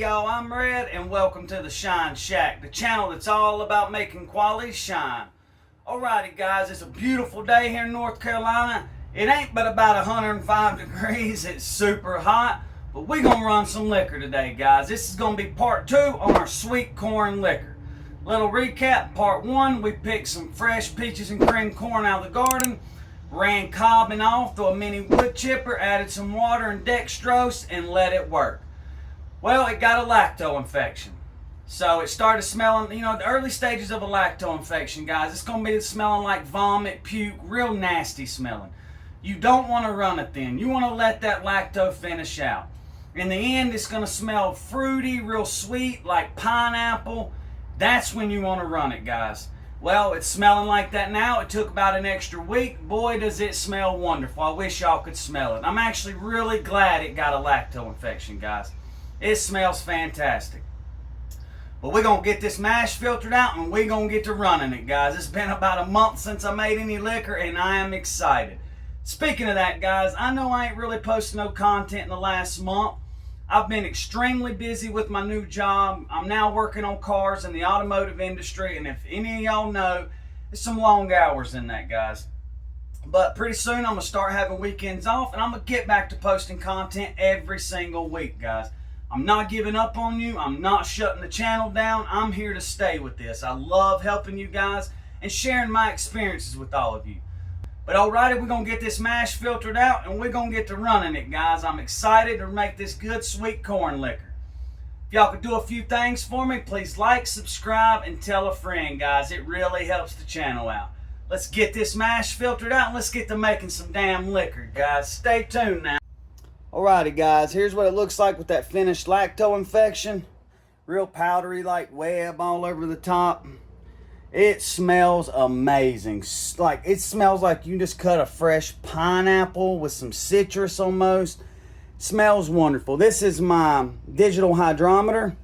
y'all, I'm Red, and welcome to the Shine Shack, the channel that's all about making quality shine. Alrighty guys, it's a beautiful day here in North Carolina. It ain't but about 105 degrees, it's super hot, but we're gonna run some liquor today, guys. This is gonna be part 2 on our sweet corn liquor. Little recap, part 1, we picked some fresh peaches and cream corn out of the garden, ran cobbing off through a mini wood chipper, added some water and dextrose, and let it work. Well, it got a lacto infection. So it started smelling, the early stages of a lacto infection, guys. It's going to be smelling like vomit, puke, real nasty smelling. You don't want to run it then. You want to let that lacto finish out. In the end, it's going to smell fruity, real sweet, like pineapple. That's when you want to run it, guys. Well, it's smelling like that now. It took about an extra week. Boy, does it smell wonderful. I wish y'all could smell it. I'm actually really glad it got a lacto infection, guys. It smells fantastic. But we're going to get this mash filtered out and we're going to get to running it, guys. It's been about a month since I made any liquor and I am excited. Speaking of that, guys, I know I ain't really posted no content in the last month. I've been extremely busy with my new job. I'm now working on cars in the automotive industry, and if any of y'all know, there's some long hours in that, guys. But pretty soon I'm going to start having weekends off, and I'm going to get back to posting content every single week, guys. I'm not giving up on you. I'm not shutting the channel down. I'm here to stay with this. I love helping you guys and sharing my experiences with all of you. But alrighty, we're going to get this mash filtered out and we're going to get to running it, guys. I'm excited to make this good sweet corn liquor. If y'all could do a few things for me, please like, subscribe, and tell a friend, guys. It really helps the channel out. Let's get this mash filtered out and let's get to making some damn liquor, guys. Stay tuned now. Alrighty, guys, here's what it looks like with that finished lacto infection. Real powdery like web all over the top. It smells amazing. Like, it smells like you just cut a fresh pineapple with some citrus almost. It smells wonderful. This is my digital hydrometer,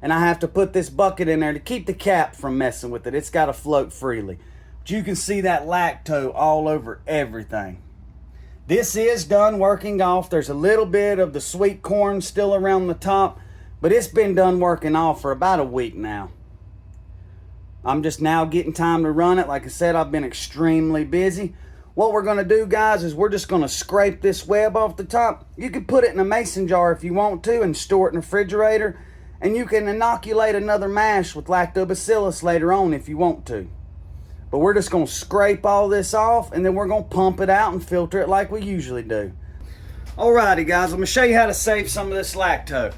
and I have to put this bucket in there to keep the cap from messing with it. It's got to float freely. But you can see that lacto all over everything. This is done working off. There's a little bit of the sweet corn still around the top, but it's been done working off for about a week now. I'm just now getting time to run it. Like I said, I've been extremely busy. What we're going to do, guys, is we're just going to scrape this web off the top. You can put it in a mason jar if you want to and store it in the refrigerator. And you can inoculate another mash with lactobacillus later on if you want to. But we're just going to scrape all this off and then we're going to pump it out and filter it like we usually do. Alrighty, guys, I'm going to show you how to save some of this lacto.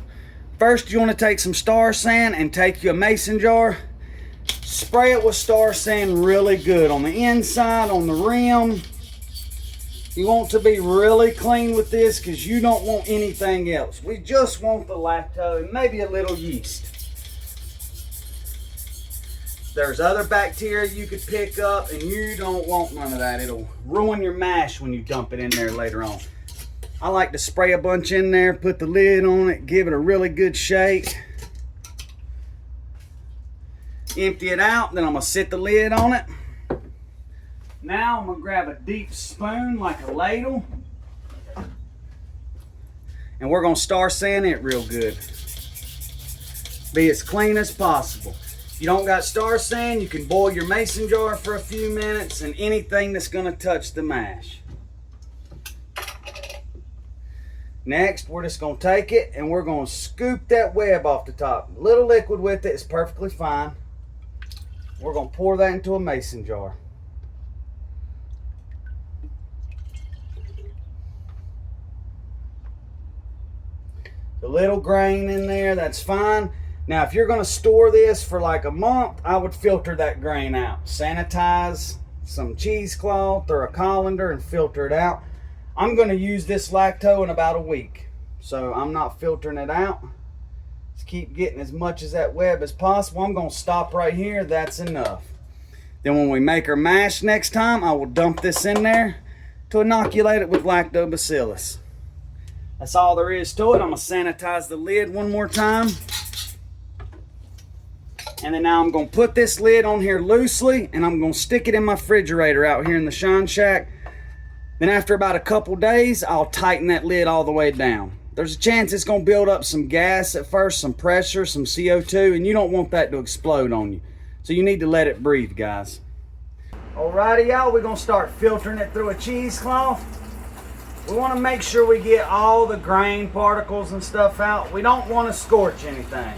First, you want to take some Star San and take you a mason jar. Spray it with Star San really good on the inside, on the rim. You want to be really clean with this because you don't want anything else. We just want the lacto and maybe a little yeast. There's other bacteria you could pick up and you don't want none of that. It'll ruin your mash when you dump it in there later on. I like to spray a bunch in there, put the lid on it, give it a really good shake. Empty it out, then I'm going to sit the lid on it. Now I'm going to grab a deep spoon like a ladle. And we're going to Star San it real good. Be as clean as possible. If you don't got Star San, you can boil your mason jar for a few minutes and anything that's going to touch the mash. Next, we're just going to take it and we're going to scoop that web off the top. A little liquid with it is perfectly fine. We're going to pour that into a mason jar. The little grain in there, that's fine. Now, if you're going to store this for like a month, I would filter that grain out. Sanitize some cheesecloth or a colander and filter it out. I'm going to use this lacto in about a week, so I'm not filtering it out. Just keep getting as much as that web as possible. I'm going to stop right here. That's enough. Then when we make our mash next time, I will dump this in there to inoculate it with lactobacillus. That's all there is to it. I'm going to sanitize the lid one more time. And then now I'm going to put this lid on here loosely and I'm going to stick it in my refrigerator out here in the Shine Shack. Then after about a couple days, I'll tighten that lid all the way down. there's a chance it's going to build up some gas at first, some pressure, some CO2, and you don't want that to explode on you. So you need to let it breathe, guys. Alrighty, y'all, we're going to start filtering it through a cheesecloth. We want to make sure we get all the grain particles and stuff out. We don't want to scorch anything.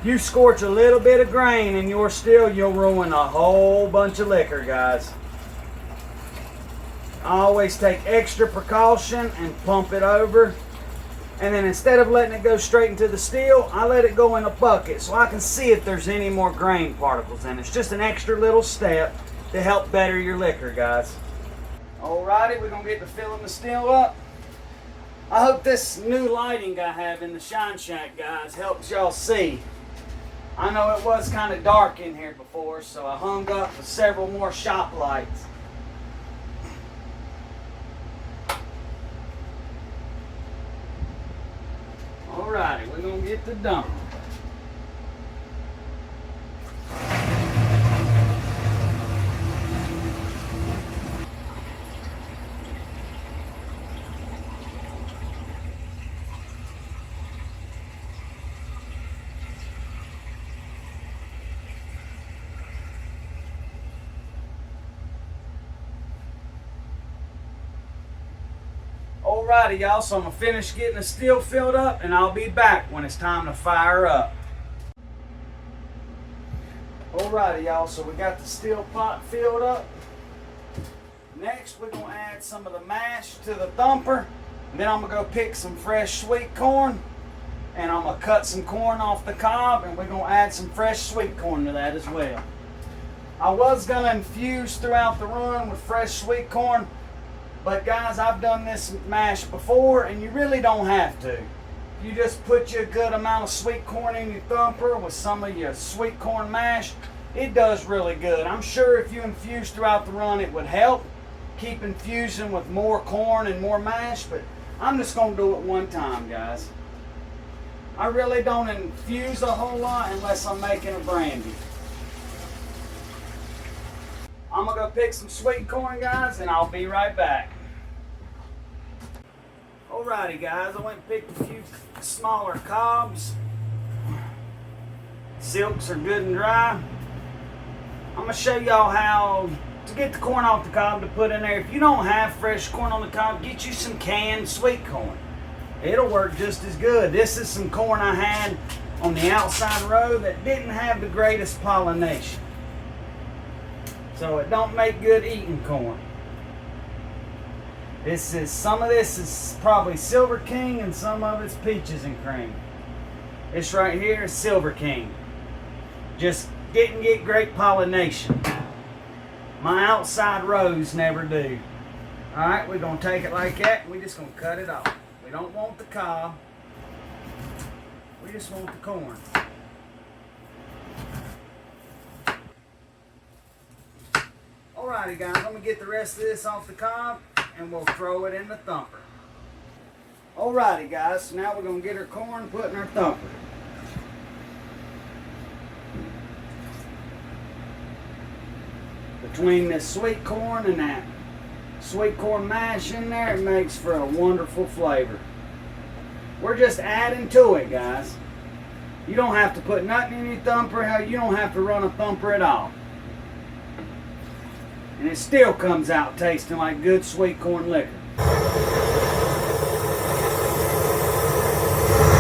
If you scorch a little bit of grain in your still, you'll ruin a whole bunch of liquor, guys. I always take extra precaution and pump it over. And then instead of letting it go straight into the still, I let it go in a bucket so I can see if there's any more grain particles in it. It's just an extra little step to help better your liquor, guys. Alrighty, we're going to get to filling the still up. I hope this new lighting I have in the Shine Shack, guys, helps y'all see. I know it was kind of dark in here before, so I hung up with several more shop lights. Alrighty, we're going to get the dump. Alrighty, y'all, so I'm going to finish getting the still filled up, and I'll be back when it's time to fire up. Alrighty, y'all, so we got the still pot filled up. Next, we're going to add some of the mash to the thumper. And then I'm going to go pick some fresh sweet corn, and I'm going to cut some corn off the cob, and we're going to add some fresh sweet corn to that as well. I was going to infuse throughout the run with fresh sweet corn, but guys, I've done this mash before, and you really don't have to. You just put you a good amount of sweet corn in your thumper with some of your sweet corn mash. It does really good. I'm sure if you infuse throughout the run, it would help. Keep infusing with more corn and more mash, but I'm just going to do it one time, guys. I really don't infuse a whole lot unless I'm making a brandy. I'm going to go pick some sweet corn, guys, and I'll be right back. Alrighty, guys, I went and picked a few smaller cobs. Silks are good and dry. I'm going to show y'all how to get the corn off the cob to put in there. If you don't have fresh corn on the cob, get you some canned sweet corn. It'll work just as good. This is some corn I had on the outside row that didn't have the greatest pollination. So it don't make good eating corn. Some of this is probably Silver King and some of it's Peaches and Cream. This right here is Silver King. Just didn't get great pollination. My outside rows never do. Alright, we're going to take it like that and we're just going to cut it off. We don't want the cob. We just want the corn. Alrighty, guys, I'm going to get the rest of this off the cob and we'll throw it in the thumper. Alrighty, guys, so now we're going to get our corn put in our thumper. Between this sweet corn and that sweet corn mash in there, it makes for a wonderful flavor. We're just adding to it, guys. You don't have to put nothing in your thumper. You don't have to run a thumper at all. And it still comes out tasting like good sweet corn liquor.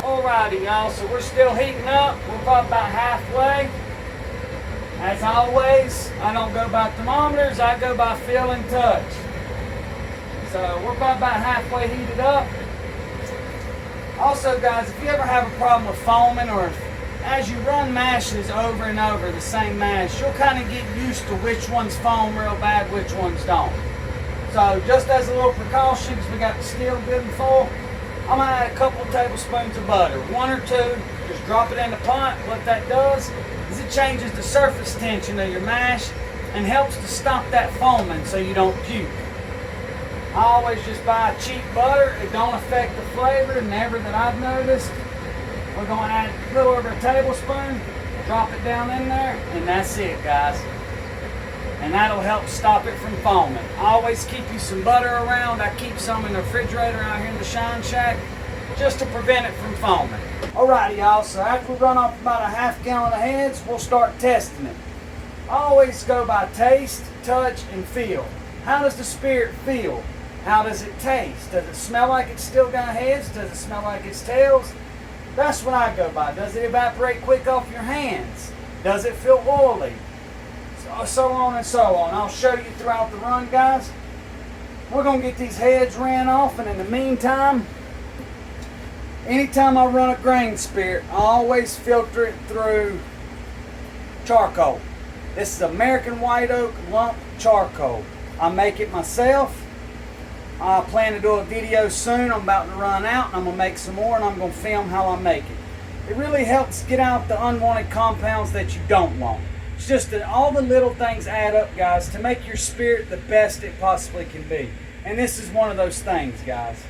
Alrighty, y'all, so we're still heating up. We're probably about halfway. As always, I don't go by thermometers, I go by feel and touch. So we're probably about halfway heated up. Also, guys, if you ever have a problem with foaming, or as you run mashes over and over, the same mash, you'll kind of get used to which ones foam real bad, which ones don't. So just as a little precaution, because we got the still good and full, I'm going to add a couple of tablespoons of butter, 1 or 2, just drop it in the pot. What that does is it changes the surface tension of your mash and helps to stop that foaming so you don't puke. I always just buy cheap butter. It don't affect the flavor, never that I've noticed. We're going to add a little over a tablespoon, drop it down in there, and that's it, guys. And that'll help stop it from foaming. Always keep you some butter around. I keep some in the refrigerator out here in the Shine Shack, just to prevent it from foaming. Alrighty, y'all, so after we run off about a half gallon of heads, we'll start testing it. I always go by taste, touch, and feel. How does the spirit feel? How does it taste? Does it smell like it's still got heads? Does it smell like it's tails? That's what I go by. Does it evaporate quick off your hands? Does it feel oily? So on and so on. I'll show you throughout the run, guys. We're going to get these heads ran off, and in the meantime, anytime I run a grain spirit, I always filter it through charcoal. This is American White Oak Lump Charcoal. I make it myself. I plan to do a video soon. I'm about to run out, and I'm going to make some more, and I'm going to film how I make it. It really helps get out the unwanted compounds that you don't want. It's just that all the little things add up, guys, to make your spirit the best it possibly can be. And this is one of those things, guys.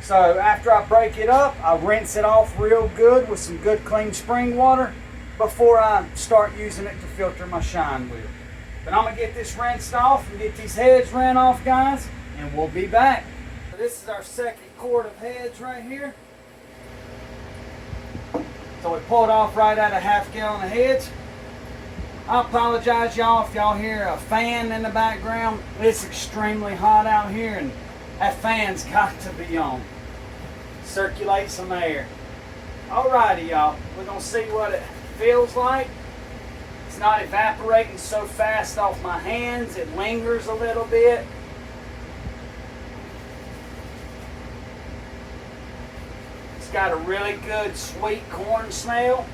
So after I break it up, I rinse it off real good with some good clean spring water before I start using it to filter my shine with. But I'm going to get this rinsed off and get these heads ran off, guys, and we'll be back. So this is our second quart of heads right here. So we pulled off right out of half gallon of heads. I apologize, y'all, if y'all hear a fan in the background. It's extremely hot out here, and that fan's got to be on. Circulate some air. Alrighty, y'all. We're going to see what it feels like. It's not evaporating so fast off my hands. It lingers a little bit. It's got a really good sweet corn smell.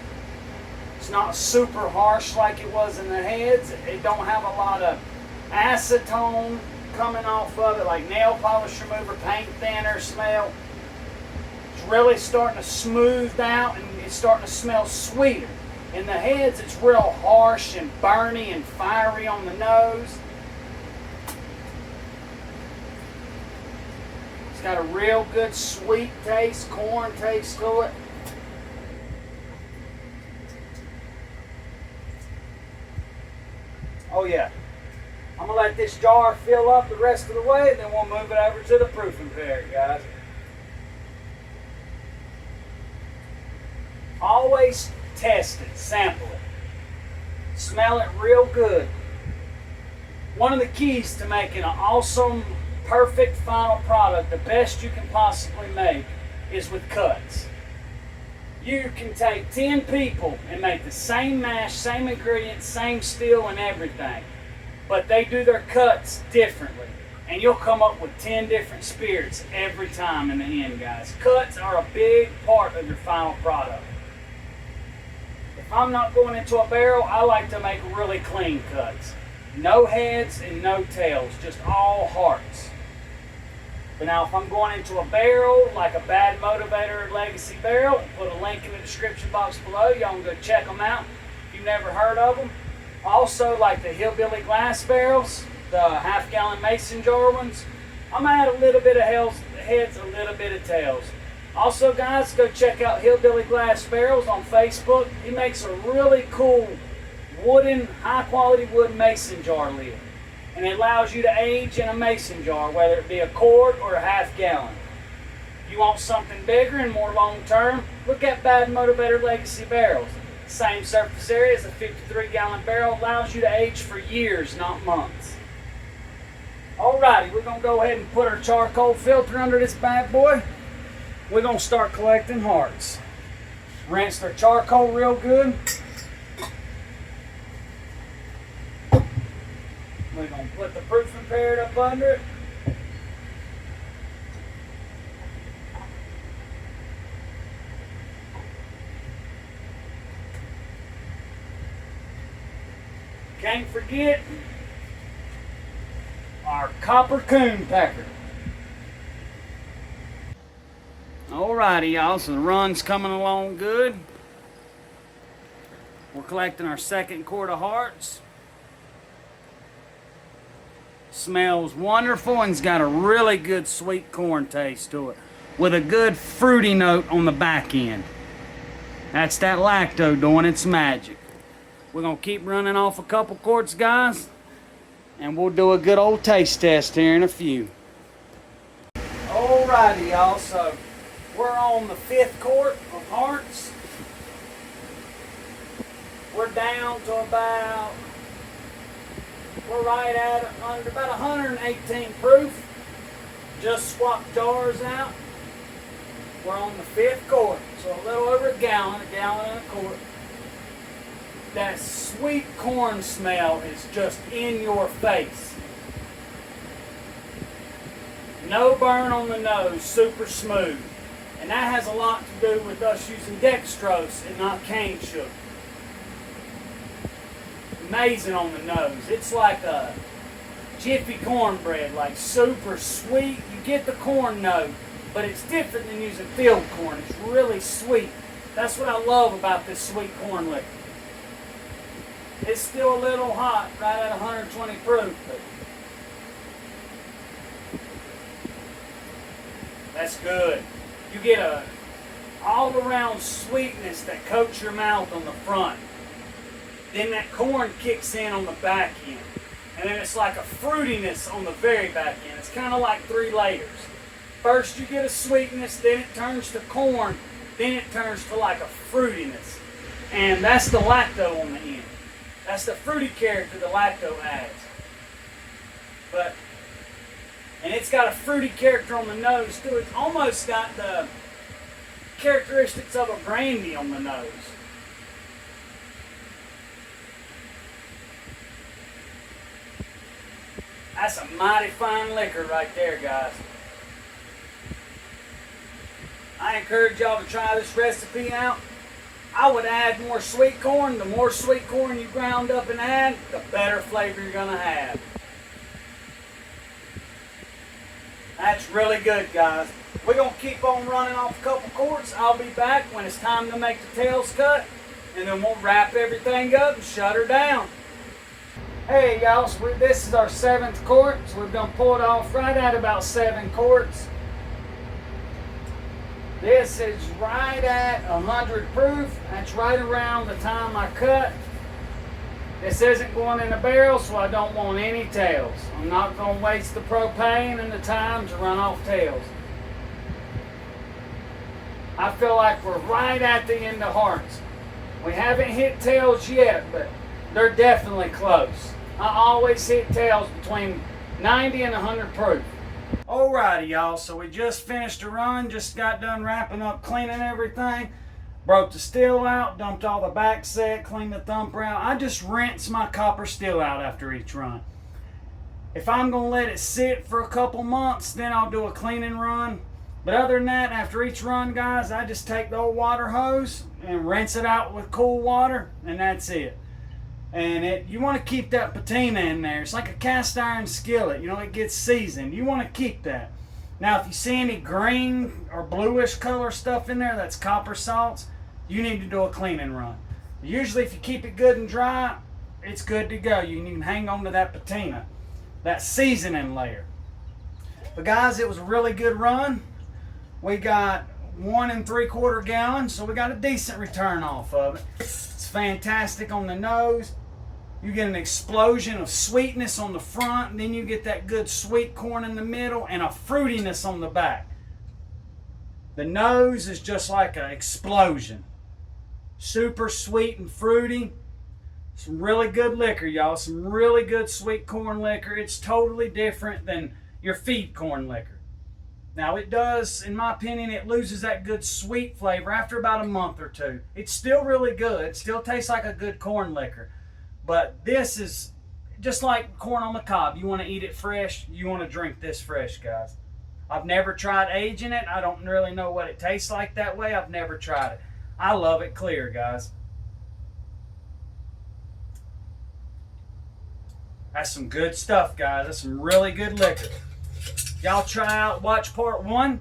It's not super harsh like it was in the heads. It don't have a lot of acetone coming off of it, like nail polish remover, paint thinner smell. It's really starting to smooth out, and it's starting to smell sweeter. In the heads, it's real harsh and burny and fiery on the nose. It's got a real good sweet taste, corn taste to it. Oh yeah, I'm going to let this jar fill up the rest of the way, then we'll move it over to the proofing period, guys. Always test it, sample it, smell it real good. One of the keys to making an awesome, perfect final product, the best you can possibly make, is with cuts. You can take 10 people and make the same mash, same ingredients, same still and everything, but they do their cuts differently, and you'll come up with 10 different spirits every time in the end, guys. Cuts are a big part of your final product. If I'm not going into a barrel, I like to make really clean cuts. No heads and no tails, just all hearts. But now if I'm going into a barrel, like a Bad Motivator Legacy barrel, put a link in the description box below. Y'all can go check them out if you've never heard of them. Also, like the Hillbilly glass barrels, the half-gallon mason jar ones, I'm going to add a little bit of heads, a little bit of tails. Also, guys, go check out Hillbilly Glass Barrels on Facebook. He makes a really cool wooden, high-quality wood mason jar lid. And it allows you to age in a mason jar, whether it be a quart or a half gallon. If you want something bigger and more long-term, look at Bad Motivator Legacy barrels. Same surface area as a 53-gallon barrel, allows you to age for years, not months. Alrighty, we're going to go ahead and put our charcoal filter under this bad boy. We're going to start collecting hearts. Rinse our charcoal real good. We're going to put the proofing period up under it. Can't forget our copper coon packer. Alrighty, y'all, so the run's coming along good. We're collecting our second quart of hearts. Smells wonderful and it's got a really good sweet corn taste to it, with a good fruity note on the back end. That's that lacto doing its magic. We're going to keep running off a couple quarts, guys, and we'll do a good old taste test here in a few. Alrighty, y'all, so We're on the 5th quart of Hearts. We're down to we're right at under about 118 proof. Just swapped jars out. We're on the 5th quart, so a little over a gallon and a quart. That sweet corn smell is just in your face. No burn on the nose, super smooth. And that has a lot to do with us using dextrose and not cane sugar. Amazing on the nose. It's like a Jiffy cornbread, like super sweet. You get the corn note, but it's different than using field corn. It's really sweet. That's what I love about this sweet corn liquor. It's still a little hot, right at 120 proof, but that's good. You get a all-around sweetness that coats your mouth on the front. Then that corn kicks in on the back end. And then it's like a fruitiness on the very back end. It's kind of like 3 layers. First you get a sweetness, then it turns to corn, then it turns to like a fruitiness. And that's the lacto on the end. That's the fruity character the lacto adds. And it's got a fruity character on the nose too. It's almost got the characteristics of a brandy on the nose. That's a mighty fine liquor right there, guys. I encourage y'all to try this recipe out. I would add more sweet corn. The more sweet corn you ground up and add, the better flavor you're going to have. That's really good, guys. We're going to keep on running off a couple quarts. I'll be back when it's time to make the tails cut. And then we'll wrap everything up and shut her down. Hey, y'all. So this is our 7th quart. So we're going to pull it off right at about 7 quarts. This is right at 100 proof. That's right around the time I cut. This isn't going in a barrel, so I don't want any tails. I'm not going to waste the propane and the time to run off tails. I feel like we're right at the end of Hearts. We haven't hit tails yet, but they're definitely close. I always hit tails between 90 and 100 proof. Alrighty, y'all, so we just finished a run, just got done wrapping up, cleaning everything, broke the still out, dumped all the back set, cleaned the thumper out. I just rinse my copper still out after each run. If I'm going to let it sit for a couple months, then I'll do a cleaning run. But other than that, after each run, guys, I just take the old water hose and rinse it out with cool water, and that's it. And you want to keep that patina in there. It's like a cast iron skillet. You know, it gets seasoned. You want to keep that. Now, if you see any green or bluish color stuff in there, that's copper salts, you need to do a cleaning run. Usually, if you keep it good and dry, it's good to go. You can hang on to that patina, that seasoning layer. But guys, it was a really good run. We got 1 3/4 gallons, so we got a decent return off of it. It's fantastic on the nose. You get an explosion of sweetness on the front, and then you get that good sweet corn in the middle and a fruitiness on the back. The nose is just like an explosion. Super sweet and fruity. Some really good liquor, y'all. Some really good sweet corn liquor. It's totally different than your feed corn liquor. Now it does, in my opinion, it loses that good sweet flavor after about a month or 2. It's still really good. It still tastes like a good corn liquor. But this is just like corn on the cob. You want to eat it fresh. You want to drink this fresh, guys. I've never tried aging it. I don't really know what it tastes like that way. I've never tried it. I love it clear, guys. That's some good stuff, guys. That's some really good liquor. Y'all try out, watch part 1.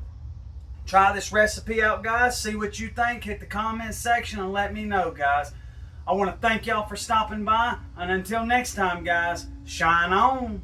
Try this recipe out, guys. See what you think. Hit the comment section and let me know, guys. I want to thank y'all for stopping by. And until next time, guys, shine on.